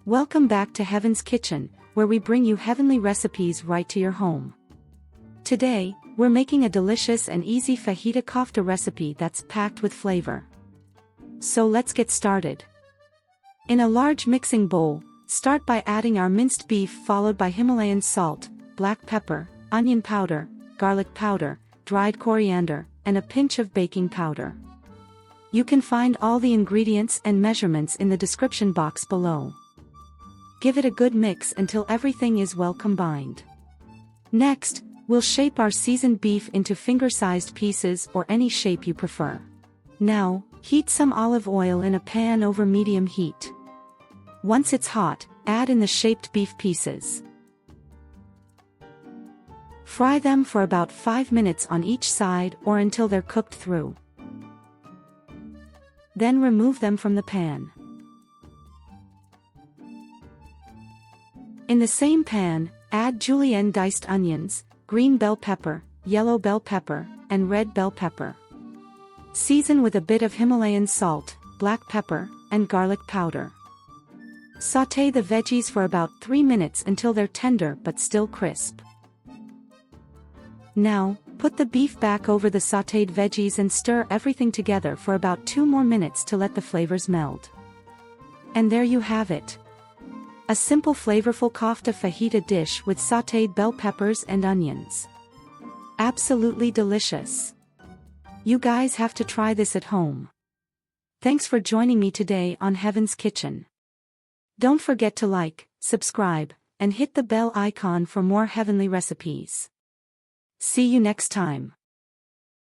Welcome back to Heaven's Kitchen, where we bring you heavenly recipes right to your home. Today, we're making a delicious and easy fajita kofta recipe that's packed with flavor. So let's get started. In a large mixing bowl, start by adding our minced beef followed by Himalayan salt, black pepper, onion powder, garlic powder, dried coriander, and a pinch of baking powder. You can find all the ingredients and measurements in the description box below. Give it a good mix until everything is well combined. Next, we'll shape our seasoned beef into finger-sized pieces or any shape you prefer. Now, heat some olive oil in a pan over medium heat. Once it's hot, add in the shaped beef pieces. Fry them for about 5 minutes on each side or until they're cooked through. Then remove them from the pan. In the same pan, add julienned diced onions, green bell pepper, yellow bell pepper, and red bell pepper. Season with a bit of Himalayan salt, black pepper, and garlic powder. Sauté the veggies for about 3 minutes until they're tender but still crisp. Now, put the beef back over the sautéed veggies and stir everything together for about 2 more minutes to let the flavors meld. And there you have it. A simple flavorful kofta fajita dish with sautéed bell peppers and onions. Absolutely delicious. You guys have to try this at home. Thanks for joining me today on Heaven's Kitchen. Don't forget to like, subscribe, and hit the bell icon for more heavenly recipes. See you next time.